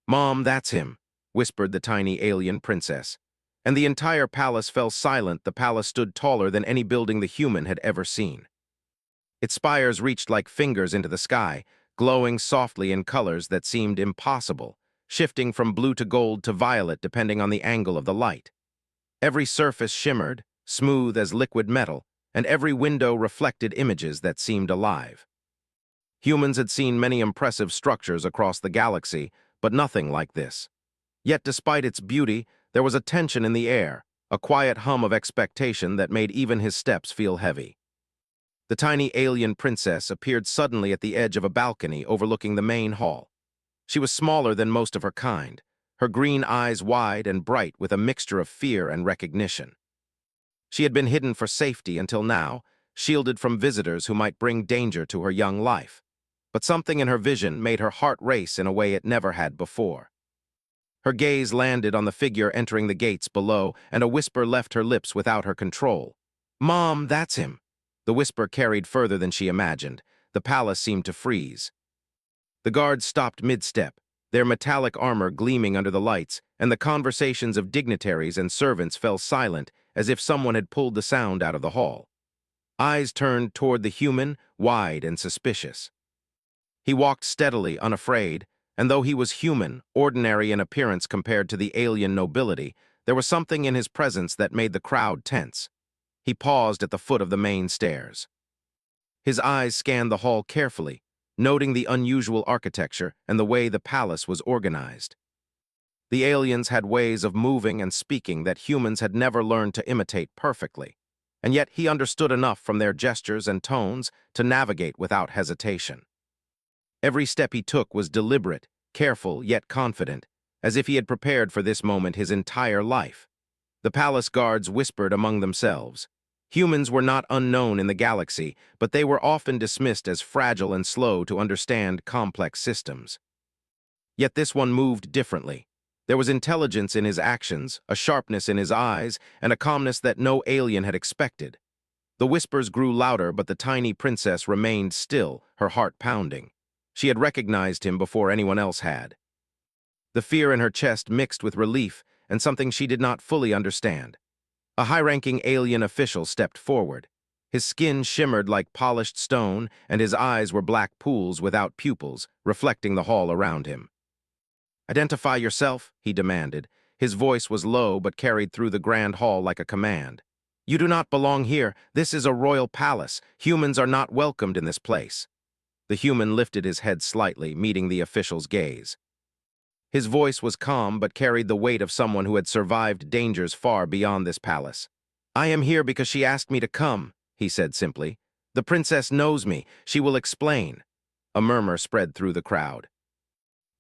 "Mom, that's him," whispered the tiny alien princess. And the entire palace fell silent. The palace stood taller than any building the human had ever seen. Its spires reached like fingers into the sky, glowing softly in colors that seemed impossible, shifting from blue to gold to violet depending on the angle of the light. Every surface shimmered, smooth as liquid metal, and every window reflected images that seemed alive. Humans had seen many impressive structures across the galaxy, but nothing like this. Yet despite its beauty, there was a tension in the air, a quiet hum of expectation that made even his steps feel heavy. The tiny alien princess appeared suddenly at the edge of a balcony overlooking the main hall. She was smaller than most of her kind, her green eyes wide and bright with a mixture of fear and recognition. She had been hidden for safety until now, shielded from visitors who might bring danger to her young life. But something in her vision made her heart race in a way it never had before. Her gaze landed on the figure entering the gates below, and a whisper left her lips without her control. "Mom, that's him." The whisper carried further than she imagined. The palace seemed to freeze. The guards stopped mid-step, their metallic armor gleaming under the lights, and the conversations of dignitaries and servants fell silent as if someone had pulled the sound out of the hall. Eyes turned toward the human, wide and suspicious. He walked steadily, unafraid, and though he was human, ordinary in appearance compared to the alien nobility, there was something in his presence that made the crowd tense. He paused at the foot of the main stairs. His eyes scanned the hall carefully, noting the unusual architecture and the way the palace was organized. The aliens had ways of moving and speaking that humans had never learned to imitate perfectly, and yet he understood enough from their gestures and tones to navigate without hesitation. Every step he took was deliberate, careful, yet confident, as if he had prepared for this moment his entire life. The palace guards whispered among themselves. Humans were not unknown in the galaxy, but they were often dismissed as fragile and slow to understand complex systems. Yet this one moved differently. There was intelligence in his actions, a sharpness in his eyes, and a calmness that no alien had expected. The whispers grew louder, but the tiny princess remained still, her heart pounding. She had recognized him before anyone else had. The fear in her chest mixed with relief and something she did not fully understand. A high-ranking alien official stepped forward. His skin shimmered like polished stone, and his eyes were black pools without pupils, reflecting the hall around him. "Identify yourself," he demanded. His voice was low but carried through the grand hall like a command. "You do not belong here. This is a royal palace. Humans are not welcomed in this place." The human lifted his head slightly, meeting the official's gaze. His voice was calm but carried the weight of someone who had survived dangers far beyond this palace. "I am here because she asked me to come," he said simply. "The princess knows me. She will explain." A murmur spread through the crowd.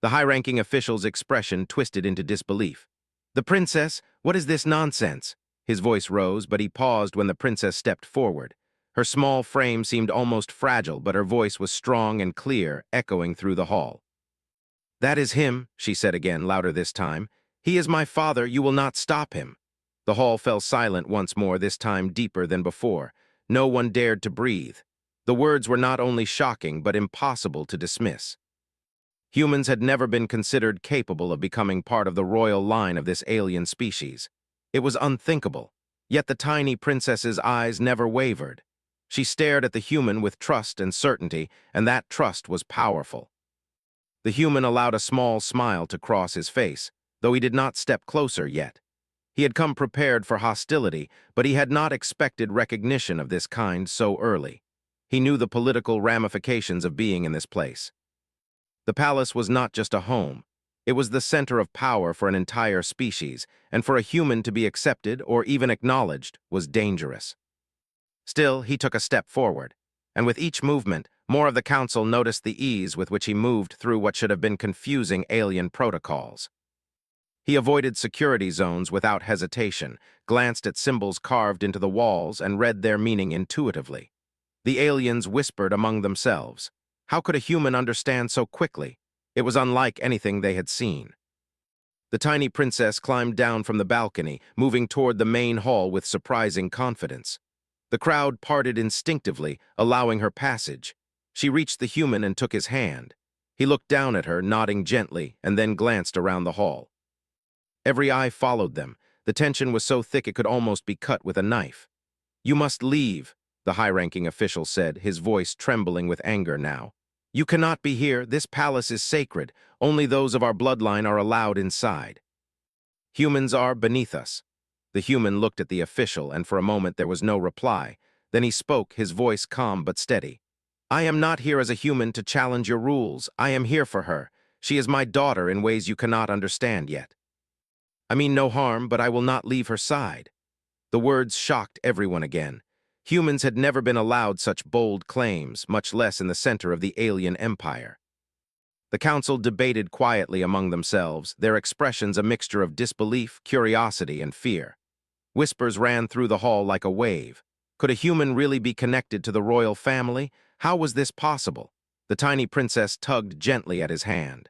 The high-ranking official's expression twisted into disbelief. "The princess? What is this nonsense?" His voice rose, but he paused when the princess stepped forward. Her small frame seemed almost fragile, but her voice was strong and clear, echoing through the hall. "That is him," she said again, louder this time. "He is my father. You will not stop him." The hall fell silent once more, this time deeper than before. No one dared to breathe. The words were not only shocking, but impossible to dismiss. Humans had never been considered capable of becoming part of the royal line of this alien species. It was unthinkable, yet the tiny princess's eyes never wavered. She stared at the human with trust and certainty, and that trust was powerful. The human allowed a small smile to cross his face, though he did not step closer yet. He had come prepared for hostility, but he had not expected recognition of this kind so early. He knew the political ramifications of being in this place. The palace was not just a home. It was the center of power for an entire species, and for a human to be accepted or even acknowledged was dangerous. Still, he took a step forward, and with each movement, more of the council noticed the ease with which he moved through what should have been confusing alien protocols. He avoided security zones without hesitation, glanced at symbols carved into the walls, and read their meaning intuitively. The aliens whispered among themselves. How could a human understand so quickly? It was unlike anything they had seen. The tiny princess climbed down from the balcony, moving toward the main hall with surprising confidence. The crowd parted instinctively, allowing her passage. She reached the human and took his hand. He looked down at her, nodding gently, and then glanced around the hall. Every eye followed them. The tension was so thick it could almost be cut with a knife. "You must leave," the high-ranking official said, his voice trembling with anger now. "You cannot be here. This palace is sacred. Only those of our bloodline are allowed inside. Humans are beneath us." The human looked at the official, and for a moment there was no reply. Then he spoke, his voice calm but steady. "I am not here as a human to challenge your rules. I am here for her. She is my daughter in ways you cannot understand yet. I mean no harm, but I will not leave her side." The words shocked everyone again. Humans had never been allowed such bold claims, much less in the center of the alien empire. The council debated quietly among themselves, their expressions a mixture of disbelief, curiosity, and fear. Whispers ran through the hall like a wave. Could a human really be connected to the royal family? How was this possible? The tiny princess tugged gently at his hand.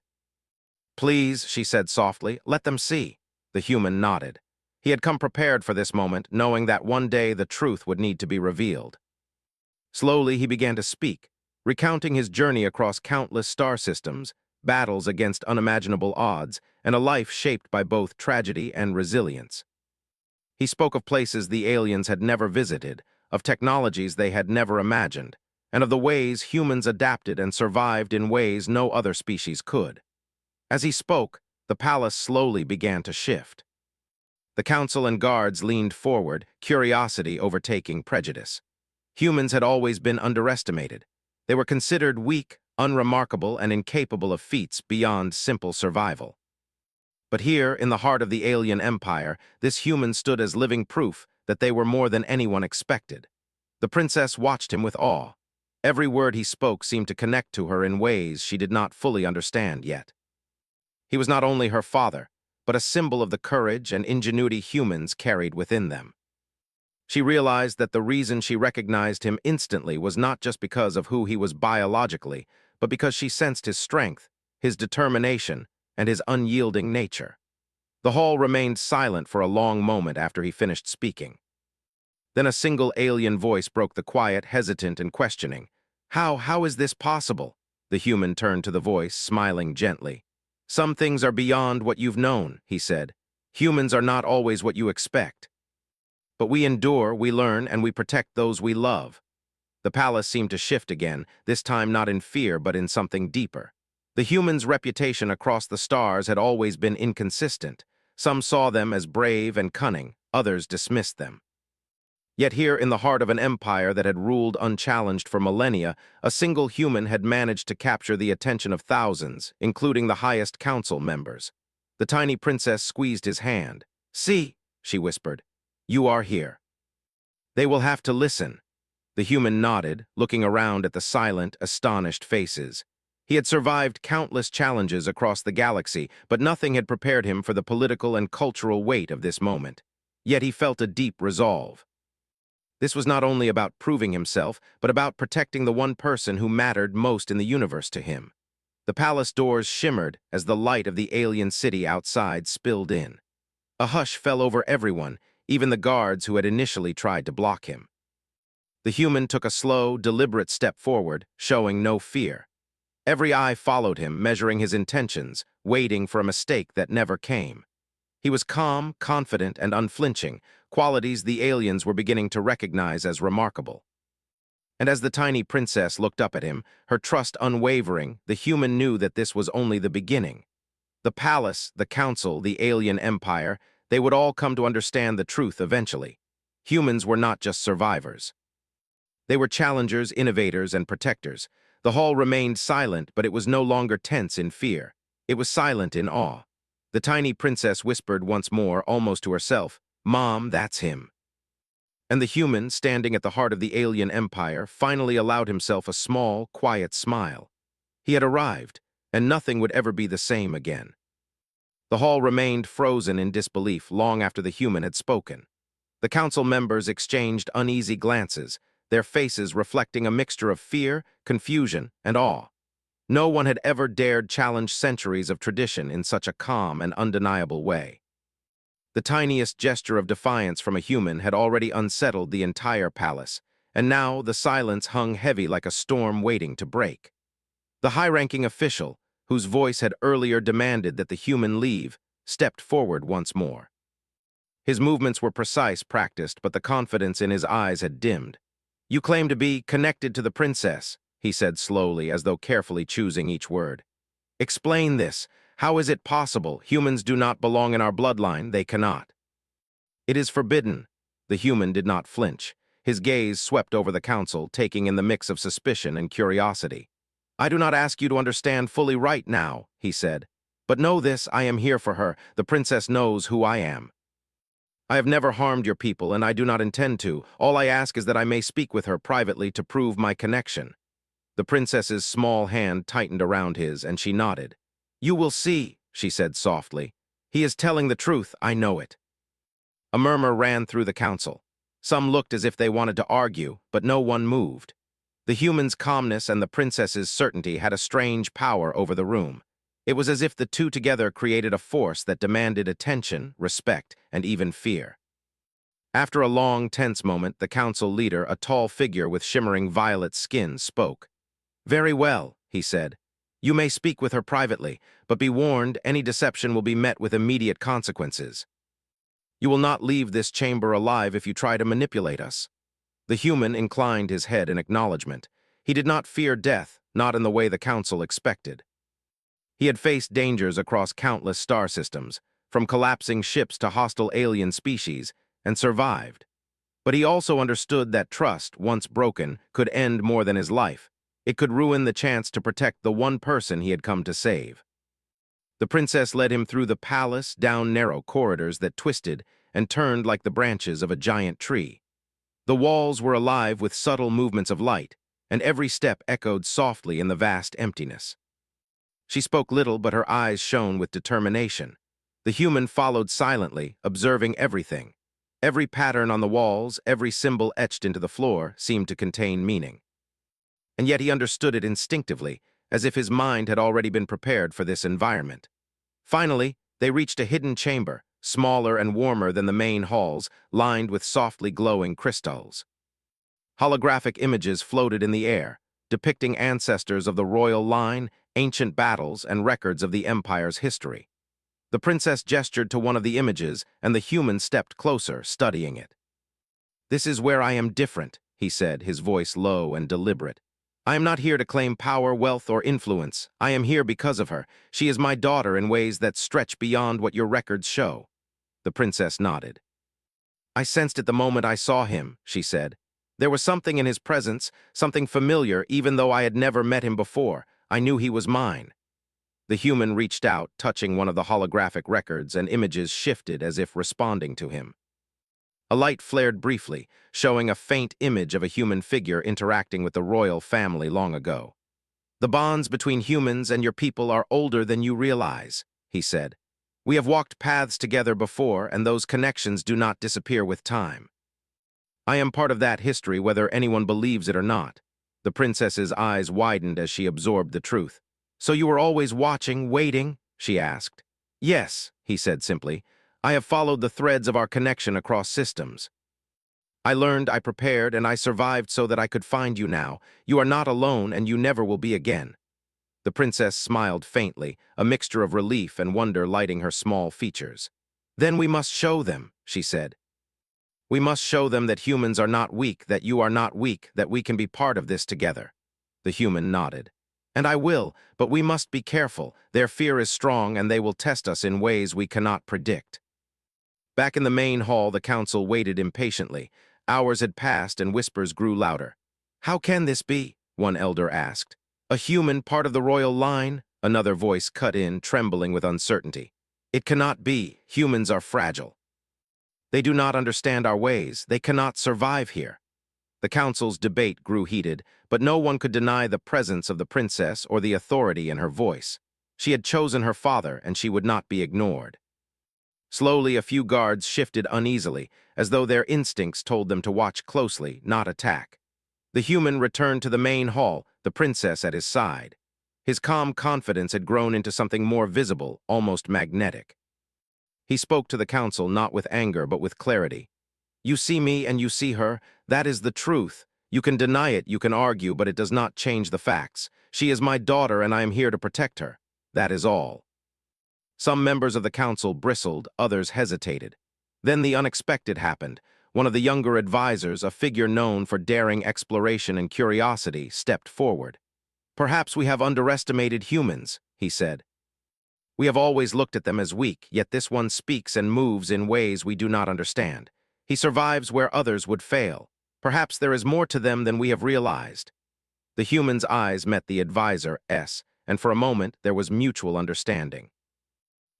"Please," she said softly, "let them see." The human nodded. He had come prepared for this moment, knowing that one day the truth would need to be revealed. Slowly he began to speak, recounting his journey across countless star systems, battles against unimaginable odds, and a life shaped by both tragedy and resilience. He spoke of places the aliens had never visited, of technologies they had never imagined, and of the ways humans adapted and survived in ways no other species could. As he spoke, the palace slowly began to shift. The council and guards leaned forward, curiosity overtaking prejudice. Humans had always been underestimated. They were considered weak, unremarkable, and incapable of feats beyond simple survival. But here, in the heart of the alien empire, this human stood as living proof that they were more than anyone expected. The princess watched him with awe. Every word he spoke seemed to connect to her in ways she did not fully understand yet. He was not only her father, but a symbol of the courage and ingenuity humans carried within them. She realized that the reason she recognized him instantly was not just because of who he was biologically, but because she sensed his strength, his determination, and his unyielding nature. The hall remained silent for a long moment after he finished speaking. Then a single alien voice broke the quiet, hesitant and questioning. How is this possible?" The human turned to the voice, smiling gently. "Some things are beyond what you've known," he said. "Humans are not always what you expect. But we endure, we learn, and we protect those we love." The palace seemed to shift again, this time not in fear but in something deeper. The humans' reputation across the stars had always been inconsistent. Some saw them as brave and cunning, others dismissed them. Yet here in the heart of an empire that had ruled unchallenged for millennia, a single human had managed to capture the attention of thousands, including the highest council members. The tiny princess squeezed his hand. "See," she whispered, "you are here. They will have to listen." The human nodded, looking around at the silent, astonished faces. He had survived countless challenges across the galaxy, but nothing had prepared him for the political and cultural weight of this moment. Yet he felt a deep resolve. This was not only about proving himself, but about protecting the one person who mattered most in the universe to him. The palace doors shimmered as the light of the alien city outside spilled in. A hush fell over everyone, even the guards who had initially tried to block him. The human took a slow, deliberate step forward, showing no fear. Every eye followed him, measuring his intentions, waiting for a mistake that never came. He was calm, confident, and unflinching, qualities the aliens were beginning to recognize as remarkable. And as the tiny princess looked up at him, her trust unwavering, the human knew that this was only the beginning. The palace, the council, the alien empire, they would all come to understand the truth eventually. Humans were not just survivors. They were challengers, innovators, and protectors. The hall remained silent, but it was no longer tense in fear. It was silent in awe. The tiny princess whispered once more, almost to herself, "Mom, that's him." And the human, standing at the heart of the alien empire, finally allowed himself a small, quiet smile. He had arrived, and nothing would ever be the same again. The hall remained frozen in disbelief long after the human had spoken. The council members exchanged uneasy glances, their faces reflecting a mixture of fear, confusion, and awe. No one had ever dared challenge centuries of tradition in such a calm and undeniable way. The tiniest gesture of defiance from a human had already unsettled the entire palace, and now the silence hung heavy like a storm waiting to break. The high-ranking official, whose voice had earlier demanded that the human leave, stepped forward once more. His movements were precise, practiced, but the confidence in his eyes had dimmed. "You claim to be connected to the princess," he said slowly, as though carefully choosing each word. "Explain this. How is it possible? Humans do not belong in our bloodline. They cannot." "It is forbidden." The human did not flinch. His gaze swept over the council, taking in the mix of suspicion and curiosity. "I do not ask you to understand fully right now," he said. "But know this, I am here for her. The princess knows who I am. I have never harmed your people, and I do not intend to. All I ask is that I may speak with her privately to prove my connection." The princess's small hand tightened around his, and she nodded. "You will see," she said softly. "He is telling the truth, I know it." A murmur ran through the council. Some looked as if they wanted to argue, but no one moved. The human's calmness and the princess's certainty had a strange power over the room. It was as if the two together created a force that demanded attention, respect, and even fear. After a long, tense moment, the council leader, a tall figure with shimmering violet skin, spoke. "Very well," he said. "You may speak with her privately, but be warned, any deception will be met with immediate consequences. You will not leave this chamber alive if you try to manipulate us." The human inclined his head in acknowledgement. He did not fear death, not in the way the council expected. He had faced dangers across countless star systems, from collapsing ships to hostile alien species, and survived. But he also understood that trust, once broken, could end more than his life. It could ruin the chance to protect the one person he had come to save. The princess led him through the palace, down narrow corridors that twisted and turned like the branches of a giant tree. The walls were alive with subtle movements of light, and every step echoed softly in the vast emptiness. She spoke little, but her eyes shone with determination. The human followed silently, observing everything. Every pattern on the walls, every symbol etched into the floor, seemed to contain meaning. And yet he understood it instinctively, as if his mind had already been prepared for this environment. Finally, they reached a hidden chamber, smaller and warmer than the main halls, lined with softly glowing crystals. Holographic images floated in the air, depicting ancestors of the royal line, ancient battles, and records of the empire's history. The princess gestured to one of the images, and the human stepped closer, studying it. "This is where I am different," he said, his voice low and deliberate. "I am not here to claim power, wealth, or influence. I am here because of her. She is my daughter in ways that stretch beyond what your records show." The princess nodded. "I sensed it the moment I saw him," she said. "There was something in his presence, something familiar, even though I had never met him before. I knew he was mine." The human reached out, touching one of the holographic records, and images shifted as if responding to him. A light flared briefly, showing a faint image of a human figure interacting with the royal family long ago. "The bonds between humans and your people are older than you realize," he said. "We have walked paths together before, and those connections do not disappear with time. I am part of that history, whether anyone believes it or not." The princess's eyes widened as she absorbed the truth. "So you were always watching, waiting?" she asked. "Yes," he said simply. "I have followed the threads of our connection across systems. I learned, I prepared, and I survived so that I could find you now. You are not alone, and you never will be again." The princess smiled faintly, a mixture of relief and wonder lighting her small features. "Then we must show them," she said. "We must show them that humans are not weak, that you are not weak, that we can be part of this together." The human nodded. "And I will, but we must be careful. Their fear is strong, and they will test us in ways we cannot predict." Back in the main hall, the council waited impatiently. Hours had passed, and whispers grew louder. "How can this be?" one elder asked. "A human part of the royal line?" Another voice cut in, trembling with uncertainty. "It cannot be. Humans are fragile. They do not understand our ways. They cannot survive here." The council's debate grew heated, but no one could deny the presence of the princess or the authority in her voice. She had chosen her father, and she would not be ignored. Slowly, a few guards shifted uneasily, as though their instincts told them to watch closely, not attack. The human returned to the main hall, the princess at his side. His calm confidence had grown into something more visible, almost magnetic. He spoke to the council not with anger but with clarity. "You see me and you see her. That is the truth. You can deny it, you can argue, but it does not change the facts. She is my daughter and I am here to protect her. That is all. Some members of the council bristled, others hesitated. Then the unexpected happened. One of the younger advisors, a figure known for daring exploration and curiosity, stepped forward. "Perhaps we have underestimated humans," he said. "We have always looked at them as weak, yet this one speaks and moves in ways we do not understand. He survives where others would fail. Perhaps there is more to them than we have realized." The human's eyes met the advisor's, and for a moment there was mutual understanding.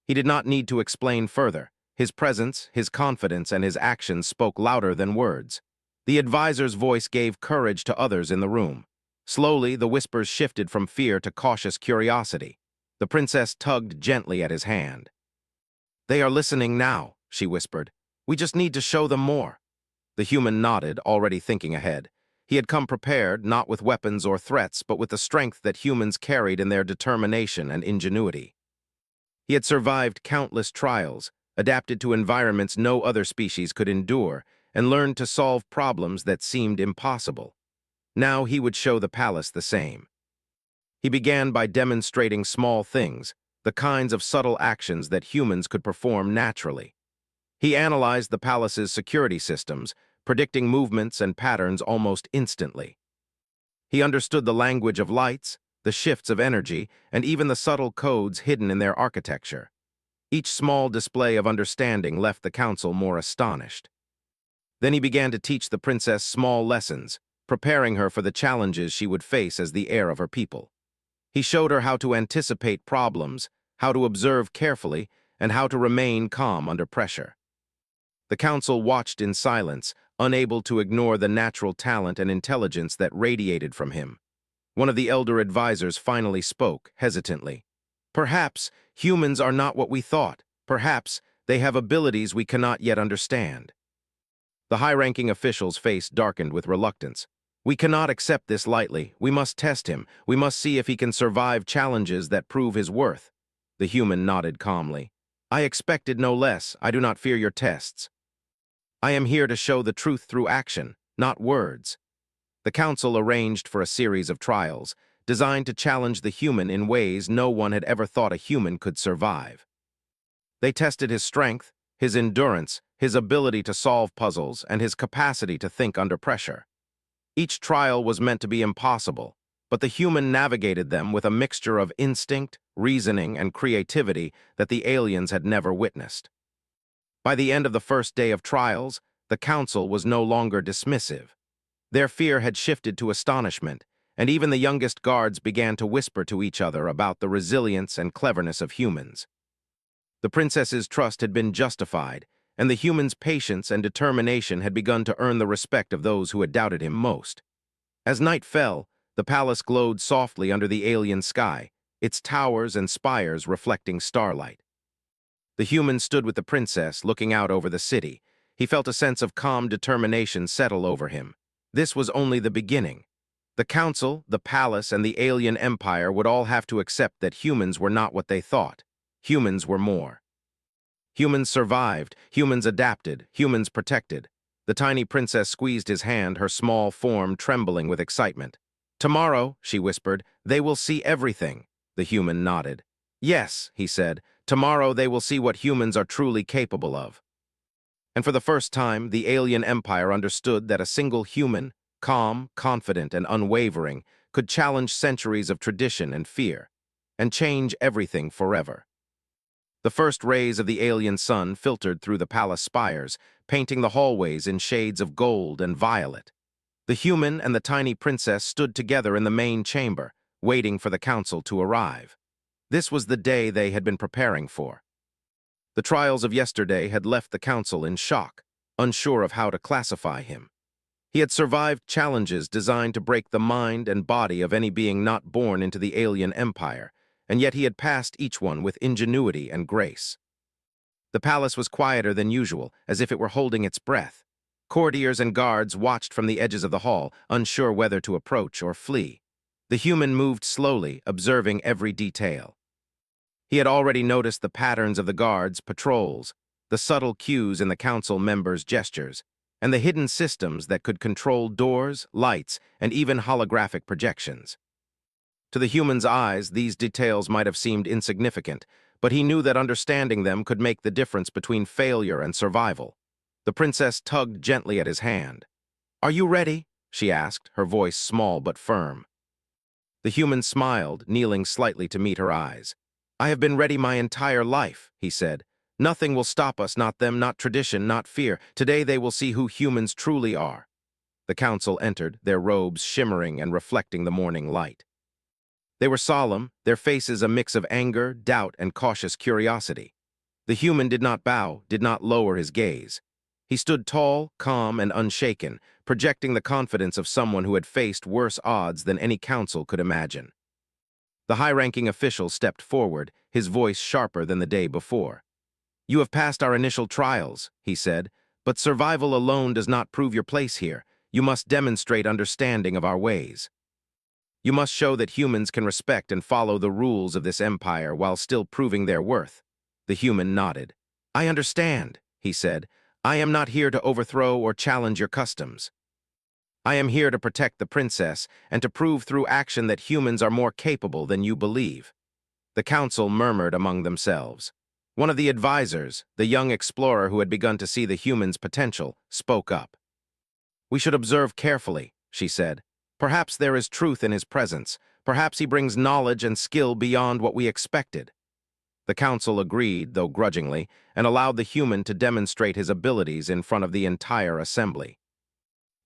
He did not need to explain further. His presence, his confidence, and his actions spoke louder than words. The advisor's voice gave courage to others in the room. Slowly, the whispers shifted from fear to cautious curiosity. The princess tugged gently at his hand. "They are listening now," she whispered. "We just need to show them more." The human nodded, already thinking ahead. He had come prepared, not with weapons or threats, but with the strength that humans carried in their determination and ingenuity. He had survived countless trials, adapted to environments no other species could endure, and learned to solve problems that seemed impossible. Now he would show the palace the same. He began by demonstrating small things, the kinds of subtle actions that humans could perform naturally. He analyzed the palace's security systems, predicting movements and patterns almost instantly. He understood the language of lights, the shifts of energy, and even the subtle codes hidden in their architecture. Each small display of understanding left the council more astonished. Then he began to teach the princess small lessons, preparing her for the challenges she would face as the heir of her people. He showed her how to anticipate problems, how to observe carefully, and how to remain calm under pressure. The council watched in silence, unable to ignore the natural talent and intelligence that radiated from him. One of the elder advisors finally spoke, hesitantly. "Perhaps humans are not what we thought. Perhaps they have abilities we cannot yet understand." The high-ranking official's face darkened with reluctance. "We cannot accept this lightly. We must test him. We must see if he can survive challenges that prove his worth." The human nodded calmly. "I expected no less. I do not fear your tests. I am here to show the truth through action, not words." The council arranged for a series of trials, designed to challenge the human in ways no one had ever thought a human could survive. They tested his strength, his endurance, his ability to solve puzzles, and his capacity to think under pressure. Each trial was meant to be impossible, but the human navigated them with a mixture of instinct, reasoning, and creativity that the aliens had never witnessed. By the end of the first day of trials, the council was no longer dismissive. Their fear had shifted to astonishment, and even the youngest guards began to whisper to each other about the resilience and cleverness of humans. The princess's trust had been justified, and the human's patience and determination had begun to earn the respect of those who had doubted him most. As night fell, the palace glowed softly under the alien sky, its towers and spires reflecting starlight. The human stood with the princess, looking out over the city. He felt a sense of calm determination settle over him. This was only the beginning. The council, the palace, and the alien empire would all have to accept that humans were not what they thought. Humans were more. Humans survived, humans adapted, humans protected. The tiny princess squeezed his hand, her small form trembling with excitement. "Tomorrow," she whispered, "they will see everything." The human nodded. "Yes," he said, "tomorrow they will see what humans are truly capable of." And for the first time, the alien empire understood that a single human, calm, confident, and unwavering, could challenge centuries of tradition and fear, and change everything forever. The first rays of the alien sun filtered through the palace spires, painting the hallways in shades of gold and violet. The human and the tiny princess stood together in the main chamber, waiting for the council to arrive. This was the day they had been preparing for. The trials of yesterday had left the council in shock, unsure of how to classify him. He had survived challenges designed to break the mind and body of any being not born into the alien empire, and yet he had passed each one with ingenuity and grace. The palace was quieter than usual, as if it were holding its breath. Courtiers and guards watched from the edges of the hall, unsure whether to approach or flee. The human moved slowly, observing every detail. He had already noticed the patterns of the guards' patrols, the subtle cues in the council members' gestures, and the hidden systems that could control doors, lights, and even holographic projections. To the human's eyes, these details might have seemed insignificant, but he knew that understanding them could make the difference between failure and survival. The princess tugged gently at his hand. "Are you ready?" she asked, her voice small but firm. The human smiled, kneeling slightly to meet her eyes. "I have been ready my entire life," he said. "Nothing will stop us, not them, not tradition, not fear. Today they will see who humans truly are." The council entered, their robes shimmering and reflecting the morning light. They were solemn, their faces a mix of anger, doubt, and cautious curiosity. The human did not bow, did not lower his gaze. He stood tall, calm, and unshaken, projecting the confidence of someone who had faced worse odds than any council could imagine. The high-ranking official stepped forward, his voice sharper than the day before. "You have passed our initial trials," he said, "but survival alone does not prove your place here. You must demonstrate understanding of our ways. You must show that humans can respect and follow the rules of this empire while still proving their worth." The human nodded. "I understand," he said. "I am not here to overthrow or challenge your customs. I am here to protect the princess and to prove through action that humans are more capable than you believe." The council murmured among themselves. One of the advisors, the young explorer who had begun to see the humans' potential, spoke up. "We should observe carefully," she said. "Perhaps there is truth in his presence. Perhaps he brings knowledge and skill beyond what we expected." The council agreed, though grudgingly, and allowed the human to demonstrate his abilities in front of the entire assembly.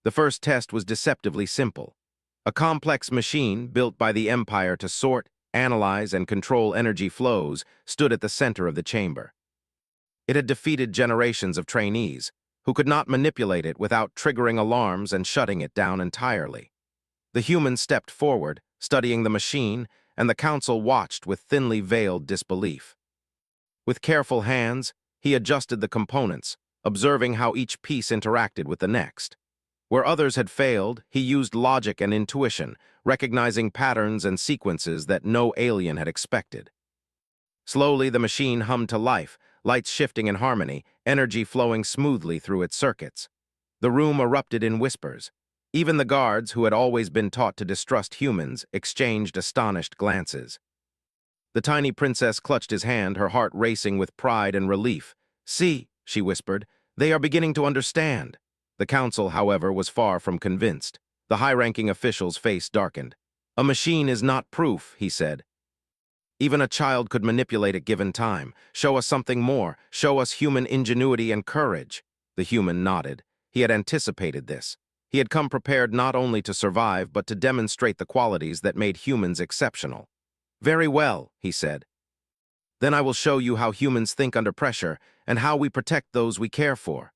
The first test was deceptively simple. A complex machine built by the Empire to sort, analyze, and control energy flows stood at the center of the chamber. It had defeated generations of trainees, who could not manipulate it without triggering alarms and shutting it down entirely. The human stepped forward, studying the machine, and the council watched with thinly veiled disbelief. With careful hands, he adjusted the components, observing how each piece interacted with the next. Where others had failed, he used logic and intuition, recognizing patterns and sequences that no alien had expected. Slowly, the machine hummed to life, lights shifting in harmony, energy flowing smoothly through its circuits. The room erupted in whispers. Even the guards, who had always been taught to distrust humans, exchanged astonished glances. The tiny princess clutched his hand, her heart racing with pride and relief. "See," she whispered, "they are beginning to understand." The council, however, was far from convinced. The high-ranking official's face darkened. "A machine is not proof," he said. "Even a child could manipulate it given time. Show us something more. Show us human ingenuity and courage." The human nodded. He had anticipated this. He had come prepared not only to survive, but to demonstrate the qualities that made humans exceptional. "Very well," he said. "Then I will show you how humans think under pressure and how we protect those we care for."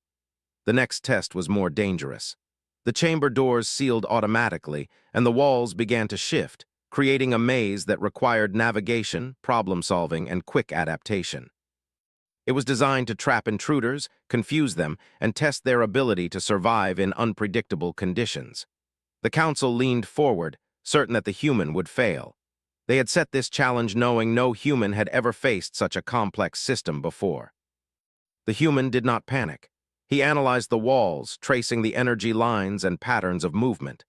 The next test was more dangerous. The chamber doors sealed automatically, and the walls began to shift, creating a maze that required navigation, problem-solving, and quick adaptation. It was designed to trap intruders, confuse them, and test their ability to survive in unpredictable conditions. The council leaned forward, certain that the human would fail. They had set this challenge knowing no human had ever faced such a complex system before. The human did not panic. He analyzed the walls, tracing the energy lines and patterns of movement.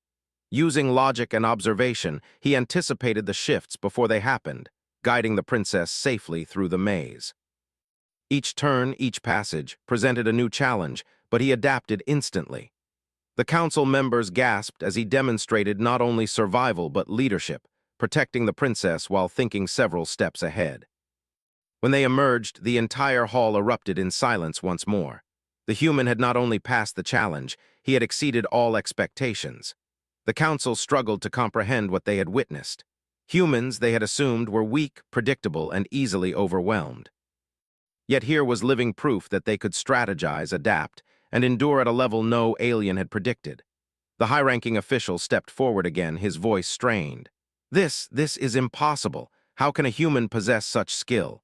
Using logic and observation, he anticipated the shifts before they happened, guiding the princess safely through the maze. Each turn, each passage, presented a new challenge, but he adapted instantly. The council members gasped as he demonstrated not only survival but leadership, protecting the princess while thinking several steps ahead. When they emerged, the entire hall erupted in silence once more. The human had not only passed the challenge, he had exceeded all expectations. The council struggled to comprehend what they had witnessed. Humans, they had assumed, were weak, predictable, and easily overwhelmed. Yet here was living proof that they could strategize, adapt, and endure at a level no alien had predicted. The high-ranking official stepped forward again, his voice strained. This is impossible. How can a human possess such skill?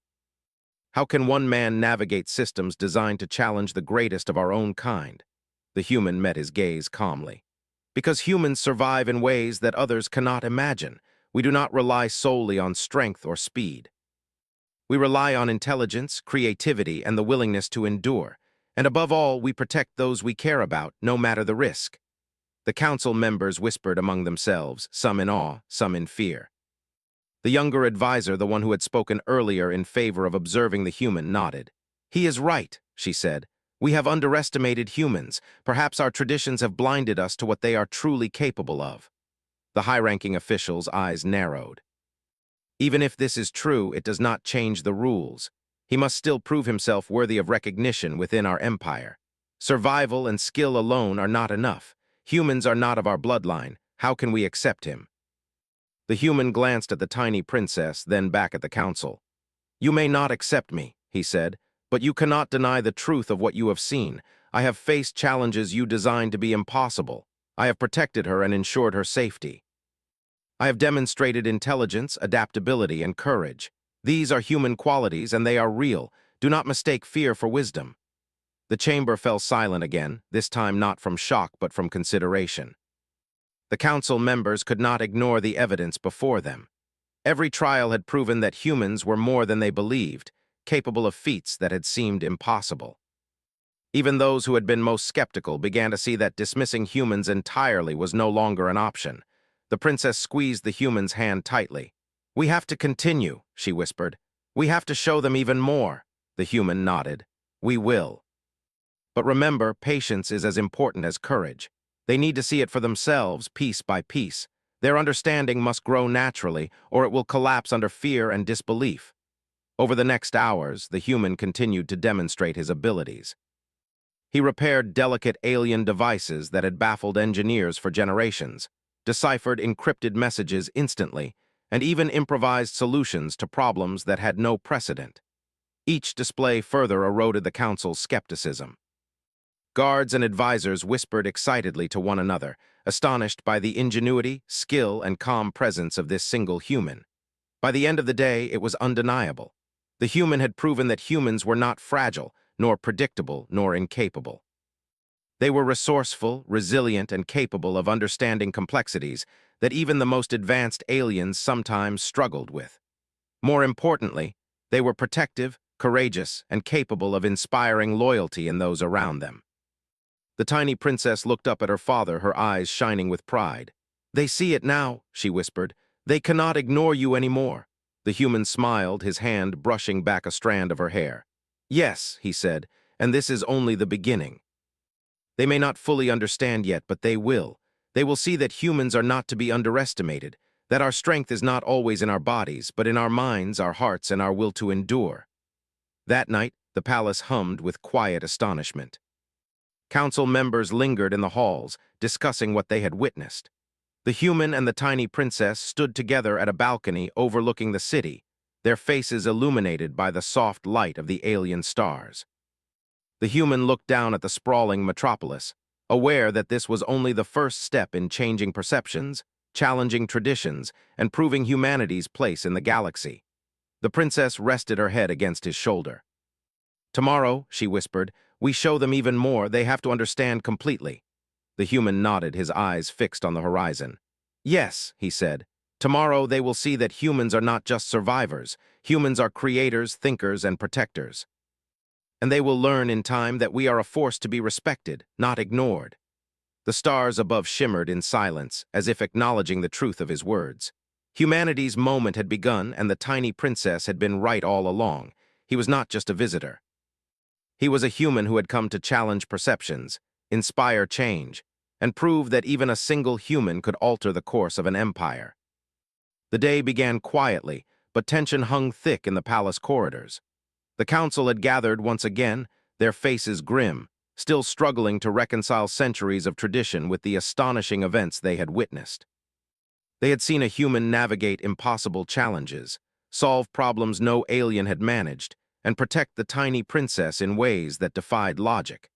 How can one man navigate systems designed to challenge the greatest of our own kind?" The human met his gaze calmly. "Because humans survive in ways that others cannot imagine. We do not rely solely on strength or speed. We rely on intelligence, creativity, and the willingness to endure. And above all, we protect those we care about, no matter the risk." The council members whispered among themselves, some in awe, some in fear. The younger advisor, the one who had spoken earlier in favor of observing the human, nodded. "He is right," she said. "We have underestimated humans. Perhaps our traditions have blinded us to what they are truly capable of." The high-ranking official's eyes narrowed. "Even if this is true, it does not change the rules. He must still prove himself worthy of recognition within our empire. Survival and skill alone are not enough. Humans are not of our bloodline. How can we accept him?" The human glanced at the tiny princess, then back at the council. "You may not accept me," he said, "but you cannot deny the truth of what you have seen. I have faced challenges you designed to be impossible. I have protected her and ensured her safety. I have demonstrated intelligence, adaptability, and courage. These are human qualities, and they are real. Do not mistake fear for wisdom." The chamber fell silent again, this time not from shock but from consideration. The council members could not ignore the evidence before them. Every trial had proven that humans were more than they believed, capable of feats that had seemed impossible. Even those who had been most skeptical began to see that dismissing humans entirely was no longer an option. The princess squeezed the human's hand tightly. "We have to continue," she whispered. "We have to show them even more." The human nodded. "We will. But remember, patience is as important as courage. They need to see it for themselves, piece by piece. Their understanding must grow naturally, or it will collapse under fear and disbelief." Over the next hours, the human continued to demonstrate his abilities. He repaired delicate alien devices that had baffled engineers for generations, deciphered encrypted messages instantly, and even improvised solutions to problems that had no precedent. Each display further eroded the council's skepticism. Guards and advisors whispered excitedly to one another, astonished by the ingenuity, skill, and calm presence of this single human. By the end of the day, it was undeniable. The human had proven that humans were not fragile, nor predictable, nor incapable. They were resourceful, resilient, and capable of understanding complexities that even the most advanced aliens sometimes struggled with. More importantly, they were protective, courageous, and capable of inspiring loyalty in those around them. The tiny princess looked up at her father, her eyes shining with pride. "They see it now," she whispered. "They cannot ignore you anymore." The human smiled, his hand brushing back a strand of her hair. "Yes," he said, "and this is only the beginning. They may not fully understand yet, but they will. They will see that humans are not to be underestimated, that our strength is not always in our bodies, but in our minds, our hearts, and our will to endure." That night, the palace hummed with quiet astonishment. Council members lingered in the halls, discussing what they had witnessed. The human and the tiny princess stood together at a balcony overlooking the city, their faces illuminated by the soft light of the alien stars. The human looked down at the sprawling metropolis, aware that this was only the first step in changing perceptions, challenging traditions, and proving humanity's place in the galaxy. The princess rested her head against his shoulder. "Tomorrow," she whispered, "we show them even more. They have to understand completely." The human nodded, his eyes fixed on the horizon. "Yes," he said, "tomorrow they will see that humans are not just survivors. Humans are creators, thinkers, and protectors. And they will learn in time that we are a force to be respected, not ignored." The stars above shimmered in silence, as if acknowledging the truth of his words. Humanity's moment had begun, and the tiny princess had been right all along. He was not just a visitor. He was a human who had come to challenge perceptions, inspire change, and prove that even a single human could alter the course of an empire. The day began quietly, but tension hung thick in the palace corridors. The council had gathered once again, their faces grim, still struggling to reconcile centuries of tradition with the astonishing events they had witnessed. They had seen a human navigate impossible challenges, solve problems no alien had managed, and protect the tiny princess in ways that defied logic.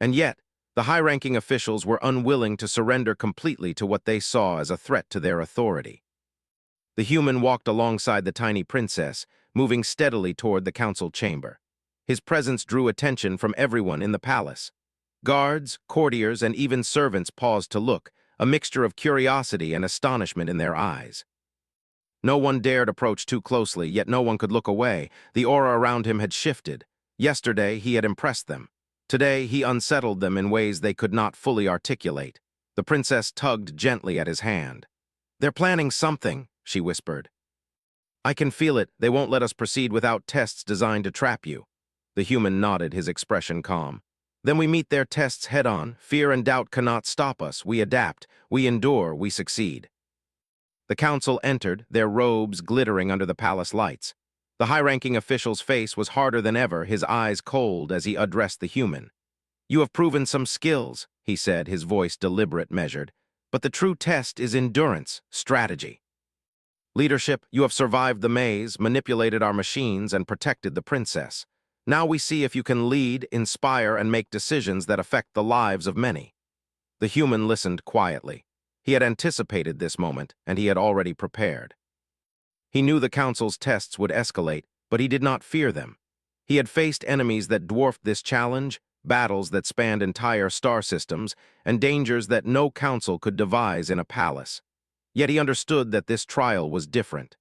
And yet, the high-ranking officials were unwilling to surrender completely to what they saw as a threat to their authority. The human walked alongside the tiny princess, moving steadily toward the council chamber. His presence drew attention from everyone in the palace. Guards, courtiers, and even servants paused to look, a mixture of curiosity and astonishment in their eyes. No one dared approach too closely, yet no one could look away. The aura around him had shifted. Yesterday, he had impressed them. Today, he unsettled them in ways they could not fully articulate. The princess tugged gently at his hand. "They're planning something," she whispered. I can feel it. They won't let us proceed without tests designed to trap you. The human nodded, his expression calm. Then we meet their tests head-on. Fear and doubt cannot stop us. We adapt, we endure, we succeed. The council entered, their robes glittering under the palace lights. The high-ranking official's face was harder than ever, his eyes cold as he addressed the human. You have proven some skills, he said, his voice deliberate, measured. But the true test is endurance, strategy. Leadership, you have survived the maze, manipulated our machines, and protected the princess. Now we see if you can lead, inspire, and make decisions that affect the lives of many. The human listened quietly. He had anticipated this moment, and he had already prepared. He knew the council's tests would escalate, but he did not fear them. He had faced enemies that dwarfed this challenge, battles that spanned entire star systems, and dangers that no council could devise in a palace. Yet he understood that this trial was different.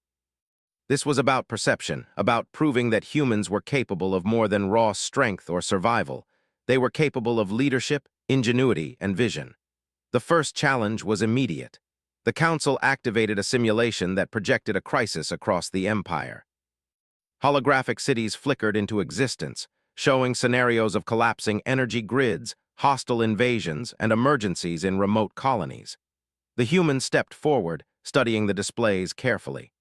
This was about perception, about proving that humans were capable of more than raw strength or survival. They were capable of leadership, ingenuity, and vision. The first challenge was immediate. The council activated a simulation that projected a crisis across the empire. Holographic cities flickered into existence, showing scenarios of collapsing energy grids, hostile invasions, and emergencies in remote colonies. The human stepped forward, studying the displays carefully.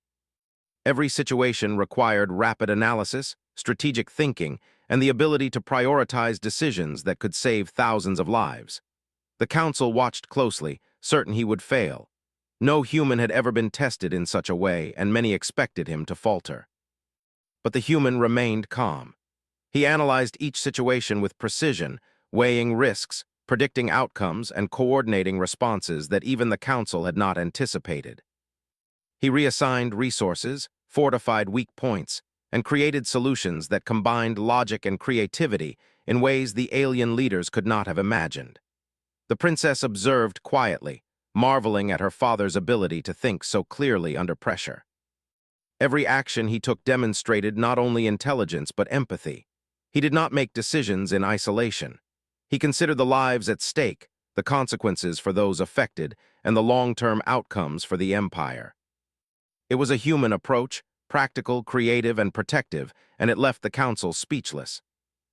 Every situation required rapid analysis, strategic thinking, and the ability to prioritize decisions that could save thousands of lives. The council watched closely, certain he would fail. No human had ever been tested in such a way, and many expected him to falter. But the human remained calm. He analyzed each situation with precision, weighing risks, predicting outcomes, and coordinating responses that even the council had not anticipated. He reassigned resources, fortified weak points, and created solutions that combined logic and creativity in ways the alien leaders could not have imagined. The princess observed quietly, marveling at her father's ability to think so clearly under pressure. Every action he took demonstrated not only intelligence but empathy. He did not make decisions in isolation. He considered the lives at stake, the consequences for those affected, and the long-term outcomes for the empire. It was a human approach, practical, creative, and protective, and it left the council speechless.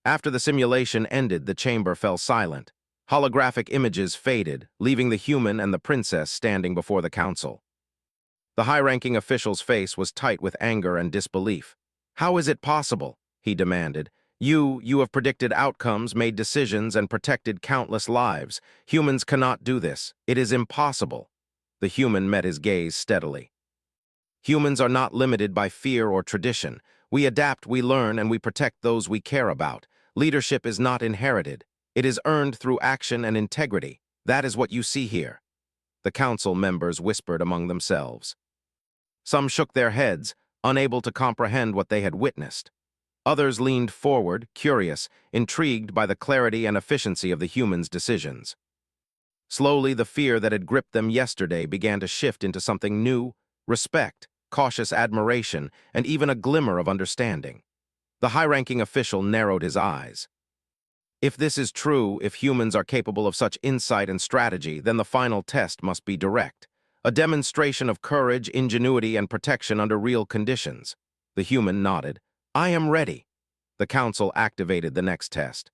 After the simulation ended, the chamber fell silent. Holographic images faded, leaving the human and the princess standing before the council. The high-ranking official's face was tight with anger and disbelief. "How is it possible?" he demanded. You have predicted outcomes, made decisions, and protected countless lives. Humans cannot do this. It is impossible." The human met his gaze steadily. "Humans are not limited by fear or tradition. We adapt, we learn, and we protect those we care about. Leadership is not inherited. It is earned through action and integrity. That is what you see here." The council members whispered among themselves. Some shook their heads, unable to comprehend what they had witnessed. Others leaned forward, curious, intrigued by the clarity and efficiency of the humans' decisions. Slowly, the fear that had gripped them yesterday began to shift into something new: respect, cautious admiration, and even a glimmer of understanding. The high-ranking official narrowed his eyes. If this is true, if humans are capable of such insight and strategy, then the final test must be direct. A demonstration of courage, ingenuity, and protection under real conditions. The human nodded. "I am ready." The council activated the next test.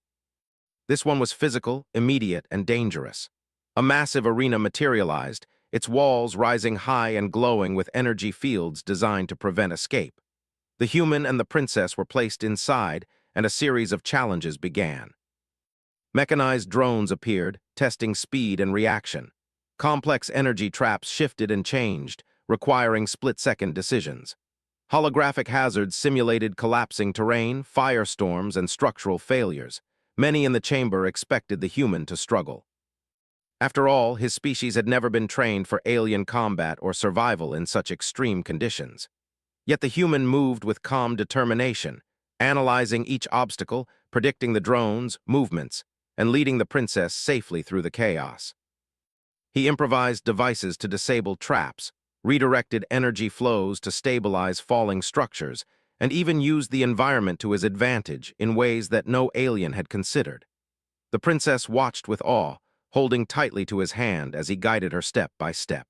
This one was physical, immediate, and dangerous. A massive arena materialized, its walls rising high and glowing with energy fields designed to prevent escape. The human and the princess were placed inside, and a series of challenges began. Mechanized drones appeared, testing speed and reaction. Complex energy traps shifted and changed, requiring split-second decisions. Holographic hazards simulated collapsing terrain, firestorms, and structural failures. Many in the chamber expected the human to struggle. After all, his species had never been trained for alien combat or survival in such extreme conditions. Yet the human moved with calm determination, analyzing each obstacle, predicting the drones' movements, and leading the princess safely through the chaos. He improvised devices to disable traps, redirected energy flows to stabilize falling structures, and even used the environment to his advantage in ways that no alien had considered. The princess watched with awe, holding tightly to his hand as he guided her step by step.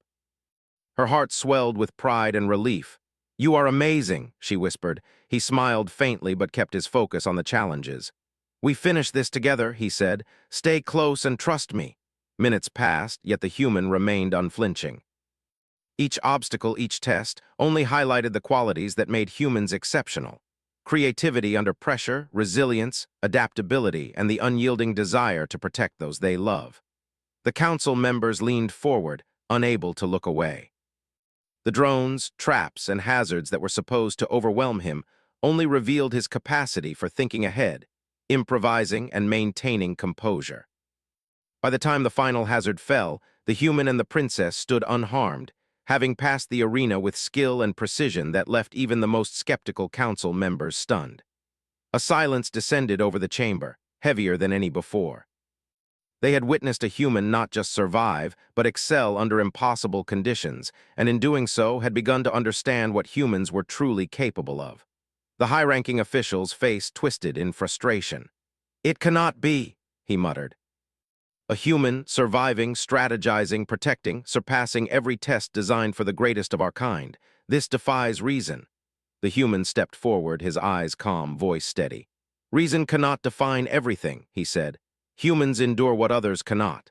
Her heart swelled with pride and relief. "You are amazing," she whispered. He smiled faintly but kept his focus on the challenges. "We finish this together," he said. "Stay close and trust me." Minutes passed, yet the human remained unflinching. Each obstacle, each test, only highlighted the qualities that made humans exceptional. Creativity under pressure, resilience, adaptability, and the unyielding desire to protect those they love. The council members leaned forward, unable to look away. The drones, traps, and hazards that were supposed to overwhelm him only revealed his capacity for thinking ahead, improvising, and maintaining composure. By the time the final hazard fell, the human and the princess stood unharmed, having passed the arena with skill and precision that left even the most skeptical council members stunned. A silence descended over the chamber, heavier than any before. They had witnessed a human not just survive, but excel under impossible conditions, and in doing so had begun to understand what humans were truly capable of. The high-ranking official's face twisted in frustration. "It cannot be," he muttered. "A human, surviving, strategizing, protecting, surpassing every test designed for the greatest of our kind. This defies reason." The human stepped forward, his eyes calm, voice steady. "Reason cannot define everything," he said. "Humans endure what others cannot.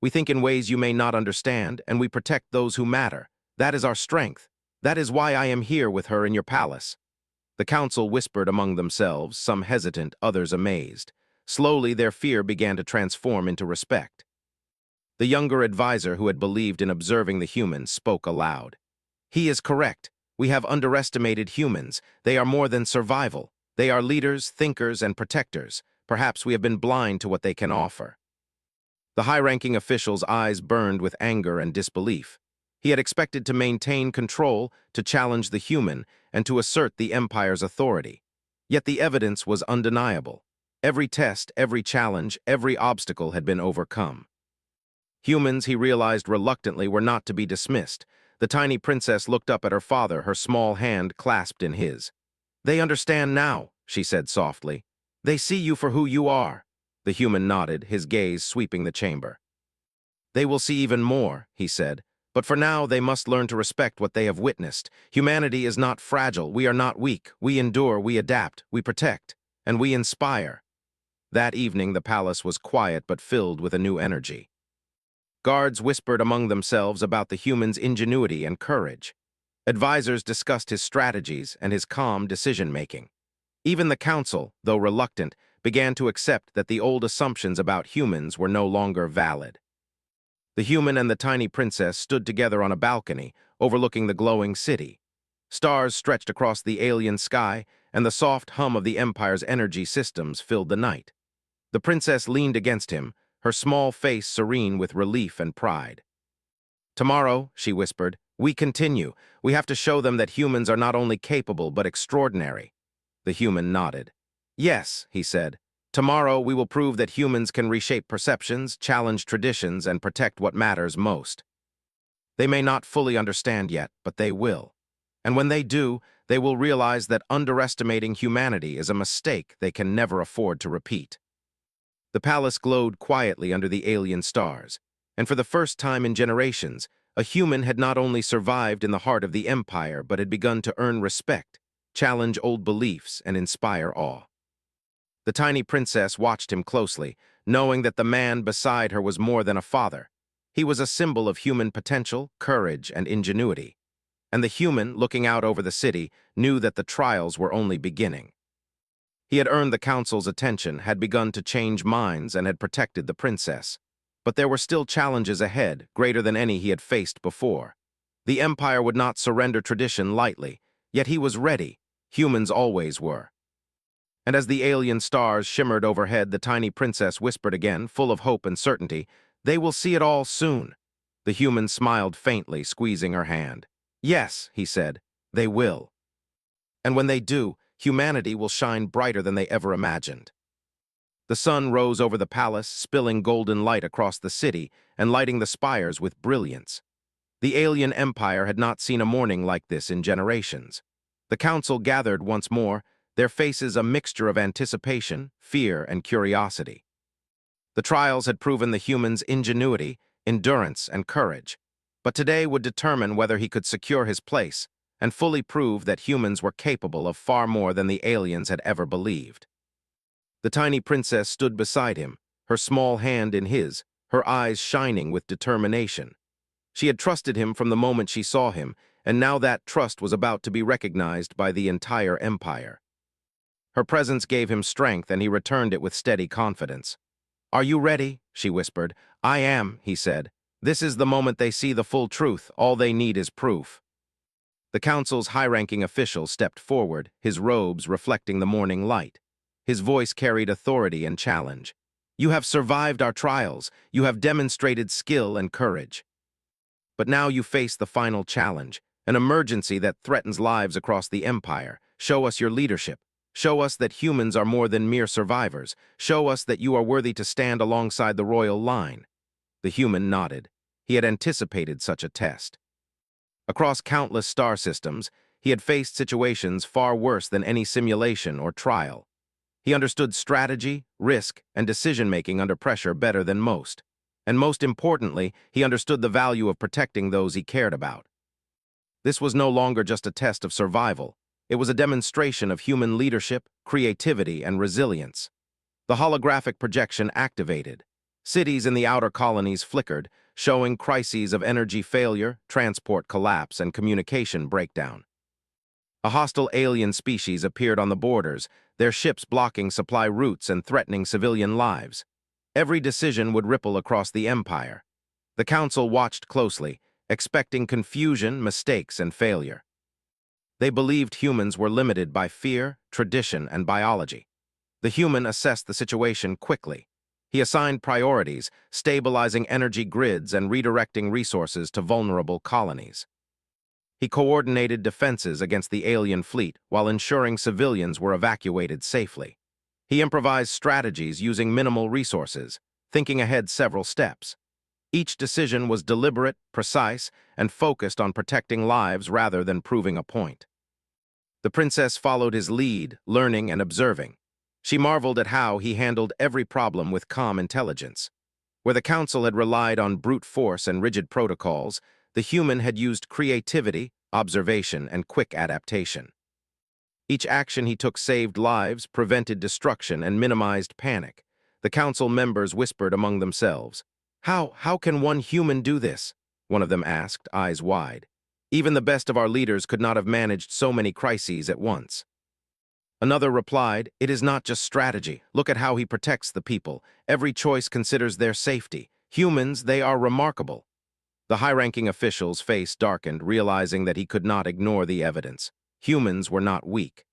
We think in ways you may not understand, and we protect those who matter. That is our strength. That is why I am here with her in your palace." The council whispered among themselves, some hesitant, others amazed. Slowly, their fear began to transform into respect. The younger advisor, who had believed in observing the human, spoke aloud. "He is correct. We have underestimated humans. They are more than survival. They are leaders, thinkers, and protectors. Perhaps we have been blind to what they can offer." The high-ranking official's eyes burned with anger and disbelief. He had expected to maintain control, to challenge the human, and to assert the Empire's authority. Yet the evidence was undeniable. Every test, every challenge, every obstacle had been overcome. Humans, he realized reluctantly, were not to be dismissed. The tiny princess looked up at her father, her small hand clasped in his. "They understand now," she said softly. "They see you for who you are." The human nodded, his gaze sweeping the chamber. "They will see even more," he said. "But for now, they must learn to respect what they have witnessed. Humanity is not fragile. We are not weak. We endure, we adapt, we protect, and we inspire." That evening, the palace was quiet but filled with a new energy. Guards whispered among themselves about the human's ingenuity and courage. Advisors discussed his strategies and his calm decision-making. Even the council, though reluctant, began to accept that the old assumptions about humans were no longer valid. The human and the tiny princess stood together on a balcony, overlooking the glowing city. Stars stretched across the alien sky, and the soft hum of the Empire's energy systems filled the night. The princess leaned against him, her small face serene with relief and pride. "Tomorrow," she whispered, "we continue. We have to show them that humans are not only capable but extraordinary." The human nodded. "Yes," he said. "Tomorrow we will prove that humans can reshape perceptions, challenge traditions, and protect what matters most. They may not fully understand yet, but they will. And when they do, they will realize that underestimating humanity is a mistake they can never afford to repeat." The palace glowed quietly under the alien stars, and for the first time in generations, a human had not only survived in the heart of the Empire, but had begun to earn respect, challenge old beliefs, and inspire awe. The tiny princess watched him closely, knowing that the man beside her was more than a father. He was a symbol of human potential, courage, and ingenuity. And the human, looking out over the city, knew that the trials were only beginning. He had earned the council's attention, had begun to change minds, and had protected the princess. But there were still challenges ahead, greater than any he had faced before. The Empire would not surrender tradition lightly, yet he was ready. Humans always were. And as the alien stars shimmered overhead, the tiny princess whispered again, full of hope and certainty, "They will see it all soon." The human smiled faintly, squeezing her hand. "Yes," he said, "they will. And when they do, humanity will shine brighter than they ever imagined." The sun rose over the palace, spilling golden light across the city and lighting the spires with brilliance. The alien empire had not seen a morning like this in generations. The council gathered once more, their faces a mixture of anticipation, fear, and curiosity. The trials had proven the human's ingenuity, endurance, and courage, but today would determine whether he could secure his place, and fully proved that humans were capable of far more than the aliens had ever believed. The tiny princess stood beside him, her small hand in his, her eyes shining with determination. She had trusted him from the moment she saw him, and now that trust was about to be recognized by the entire empire. Her presence gave him strength, and he returned it with steady confidence. "Are you ready?" she whispered. "I am," he said. "This is the moment they see the full truth. All they need is proof." The council's high-ranking official stepped forward, his robes reflecting the morning light. His voice carried authority and challenge. "You have survived our trials. You have demonstrated skill and courage. But now you face the final challenge, an emergency that threatens lives across the empire. Show us your leadership. Show us that humans are more than mere survivors. Show us that you are worthy to stand alongside the royal line." The human nodded. He had anticipated such a test. Across countless star systems, he had faced situations far worse than any simulation or trial. He understood strategy, risk, and decision-making under pressure better than most. And most importantly, he understood the value of protecting those he cared about. This was no longer just a test of survival. It was a demonstration of human leadership, creativity, and resilience. The holographic projection activated. Cities in the outer colonies flickered, showing crises of energy failure, transport collapse, and communication breakdown. A hostile alien species appeared on the borders, their ships blocking supply routes and threatening civilian lives. Every decision would ripple across the empire. The council watched closely, expecting confusion, mistakes, and failure. They believed humans were limited by fear, tradition, and biology. The human assessed the situation quickly. He assigned priorities, stabilizing energy grids and redirecting resources to vulnerable colonies. He coordinated defenses against the alien fleet while ensuring civilians were evacuated safely. He improvised strategies using minimal resources, thinking ahead several steps. Each decision was deliberate, precise, and focused on protecting lives rather than proving a point. The princess followed his lead, learning and observing. She marveled at how he handled every problem with calm intelligence. Where the council had relied on brute force and rigid protocols, the human had used creativity, observation, and quick adaptation. Each action he took saved lives, prevented destruction, and minimized panic. The council members whispered among themselves. How can one human do this?" one of them asked, eyes wide. "Even the best of our leaders could not have managed so many crises at once." Another replied, "It is not just strategy. Look at how he protects the people. Every choice considers their safety. Humans, they are remarkable." The high-ranking official's face darkened, realizing that he could not ignore the evidence. Humans were not weak.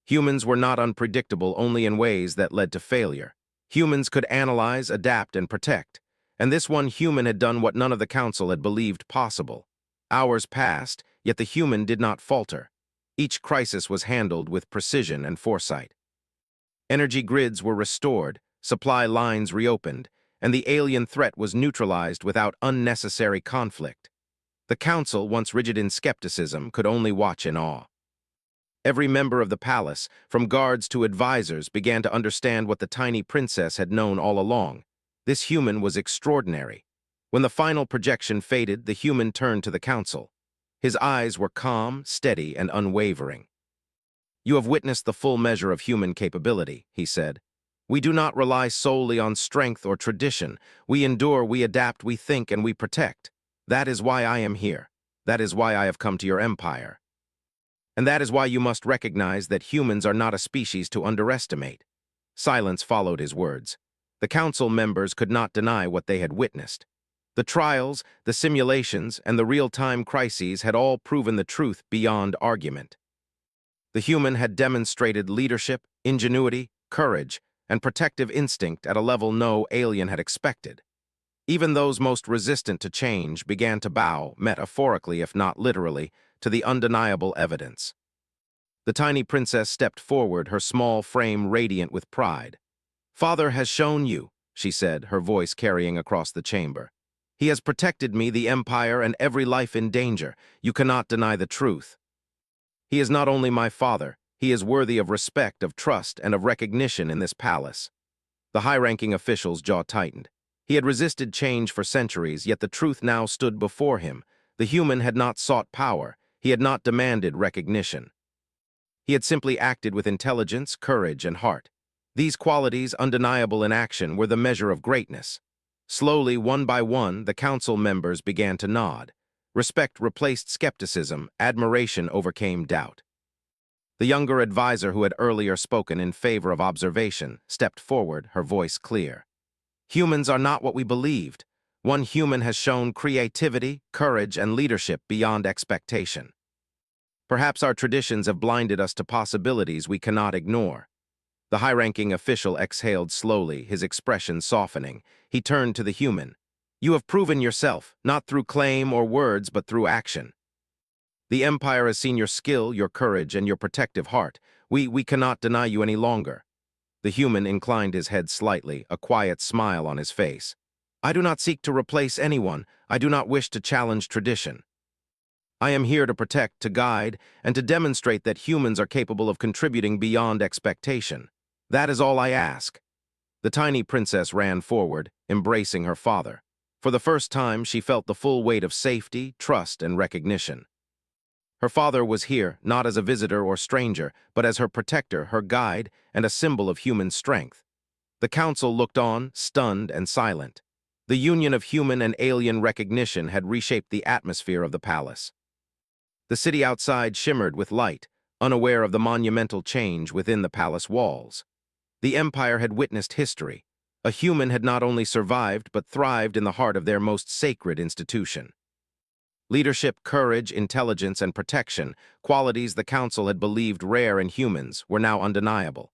Humans were not unpredictable only in ways that led to failure. Humans could analyze, adapt, and protect. And this one human had done what none of the council had believed possible. Hours passed, yet the human did not falter. Each crisis was handled with precision and foresight. Energy grids were restored, supply lines reopened, and the alien threat was neutralized without unnecessary conflict. The council, once rigid in skepticism, could only watch in awe. Every member of the palace, from guards to advisors, began to understand what the tiny princess had known all along. This human was extraordinary. When the final projection faded, the human turned to the council. His eyes were calm, steady, and unwavering. "You have witnessed the full measure of human capability," he said. "We do not rely solely on strength or tradition. We endure, we adapt, we think, and we protect. That is why I am here. That is why I have come to your empire. And that is why you must recognize that humans are not a species to underestimate." Silence followed his words. The council members could not deny what they had witnessed. The trials, the simulations, and the real-time crises had all proven the truth beyond argument. The human had demonstrated leadership, ingenuity, courage, and protective instinct at a level no alien had expected. Even those most resistant to change began to bow, metaphorically if not literally, to the undeniable evidence. The tiny princess stepped forward, her small frame radiant with pride. "Father has shown you," she said, her voice carrying across the chamber. "He has protected me, the empire, and every life in danger. You cannot deny the truth. He is not only my father, he is worthy of respect, of trust, and of recognition in this palace." The high-ranking official's jaw tightened. He had resisted change for centuries, yet the truth now stood before him. The human had not sought power. He had not demanded recognition. He had simply acted with intelligence, courage, and heart. These qualities, undeniable in action, were the measure of greatness. Slowly, one by one, the council members began to nod. Respect replaced skepticism, admiration overcame doubt. The younger advisor who had earlier spoken in favor of observation stepped forward, her voice clear. Humans are not what we believed. One human has shown creativity, courage, and leadership beyond expectation. Perhaps our traditions have blinded us to possibilities we cannot ignore. The high-ranking official exhaled slowly, his expression softening. He turned to the human. You have proven yourself, not through claim or words, but through action. The Empire has seen your skill, your courage, and your protective heart. We cannot deny you any longer. The human inclined his head slightly, a quiet smile on his face. I do not seek to replace anyone. I do not wish to challenge tradition. I am here to protect, to guide, and to demonstrate that humans are capable of contributing beyond expectation. That is all I ask. The tiny princess ran forward, embracing her father. For the first time, she felt the full weight of safety, trust, and recognition. Her father was here, not as a visitor or stranger, but as her protector, her guide, and a symbol of human strength. The council looked on, stunned and silent. The union of human and alien recognition had reshaped the atmosphere of the palace. The city outside shimmered with light, unaware of the monumental change within the palace walls. The empire had witnessed history. A human had not only survived, but thrived in the heart of their most sacred institution. Leadership, courage, intelligence, and protection, qualities the council had believed rare in humans, were now undeniable.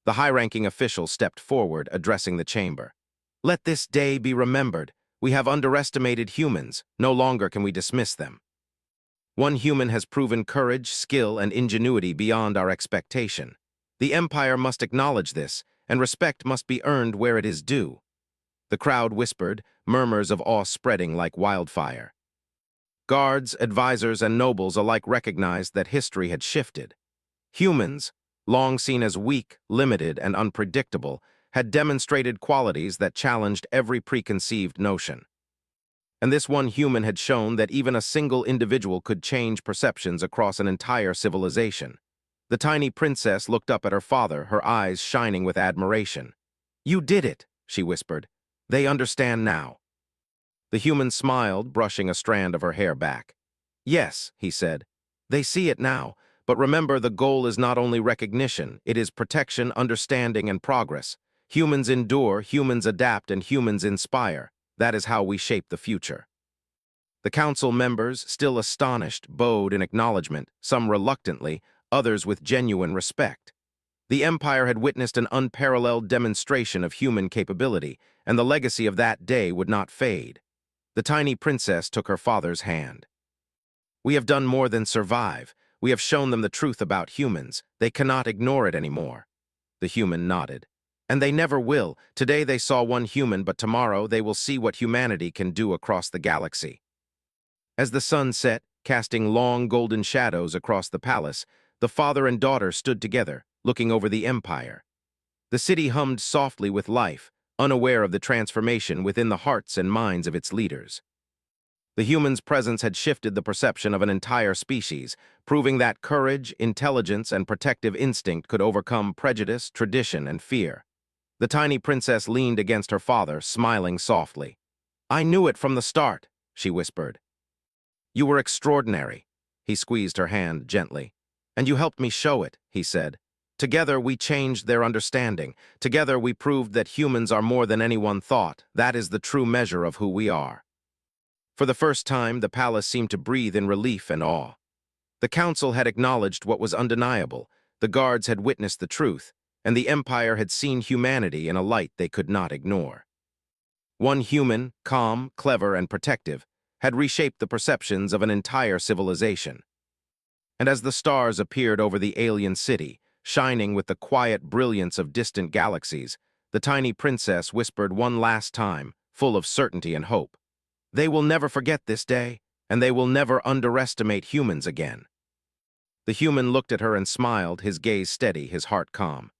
The high-ranking official stepped forward, addressing the chamber. Let this day be remembered. We have underestimated humans. No longer can we dismiss them. One human has proven courage, skill, and ingenuity beyond our expectation. The empire must acknowledge this, and respect must be earned where it is due. The crowd whispered, murmurs of awe spreading like wildfire. Guards, advisors, and nobles alike recognized that history had shifted. Humans, long seen as weak, limited, and unpredictable, had demonstrated qualities that challenged every preconceived notion. And this one human had shown that even a single individual could change perceptions across an entire civilization. The tiny princess looked up at her father, her eyes shining with admiration. You did it, she whispered. They understand now. The human smiled, brushing a strand of her hair back. Yes, he said. They see it now, but remember the goal is not only recognition, it is protection, understanding, and progress. Humans endure, humans adapt, and humans inspire. That is how we shape the future. The council members, still astonished, bowed in acknowledgement, some reluctantly, others with genuine respect. The empire had witnessed an unparalleled demonstration of human capability, and the legacy of that day would not fade. The tiny princess took her father's hand. We have done more than survive. We have shown them the truth about humans. They cannot ignore it anymore. The human nodded. And they never will. Today they saw one human, but tomorrow they will see what humanity can do across the galaxy. As the sun set, casting long golden shadows across the palace, the father and daughter stood together, looking over the empire. The city hummed softly with life, unaware of the transformation within the hearts and minds of its leaders. The human's presence had shifted the perception of an entire species, proving that courage, intelligence, and protective instinct could overcome prejudice, tradition, and fear. The tiny princess leaned against her father, smiling softly. I knew it from the start, she whispered. You were extraordinary. He squeezed her hand gently. And you helped me show it, he said. Together we changed their understanding. Together we proved that humans are more than anyone thought. That is the true measure of who we are. For the first time, the palace seemed to breathe in relief and awe. The council had acknowledged what was undeniable, the guards had witnessed the truth, and the empire had seen humanity in a light they could not ignore. One human, calm, clever, and protective, had reshaped the perceptions of an entire civilization. And as the stars appeared over the alien city, shining with the quiet brilliance of distant galaxies, the tiny princess whispered one last time, full of certainty and hope. They will never forget this day, and they will never underestimate humans again. The human looked at her and smiled, his gaze steady, his heart calm.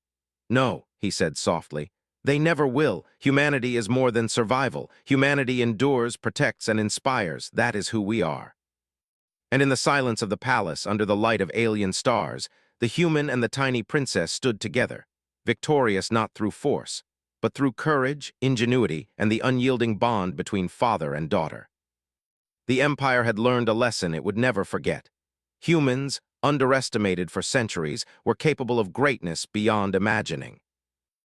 No, he said softly, they never will. Humanity is more than survival. Humanity endures, protects, and inspires. That is who we are. And in the silence of the palace, under the light of alien stars, the human and the tiny princess stood together, victorious not through force, but through courage, ingenuity, and the unyielding bond between father and daughter. The Empire had learned a lesson it would never forget. Humans, underestimated for centuries, were capable of greatness beyond imagining.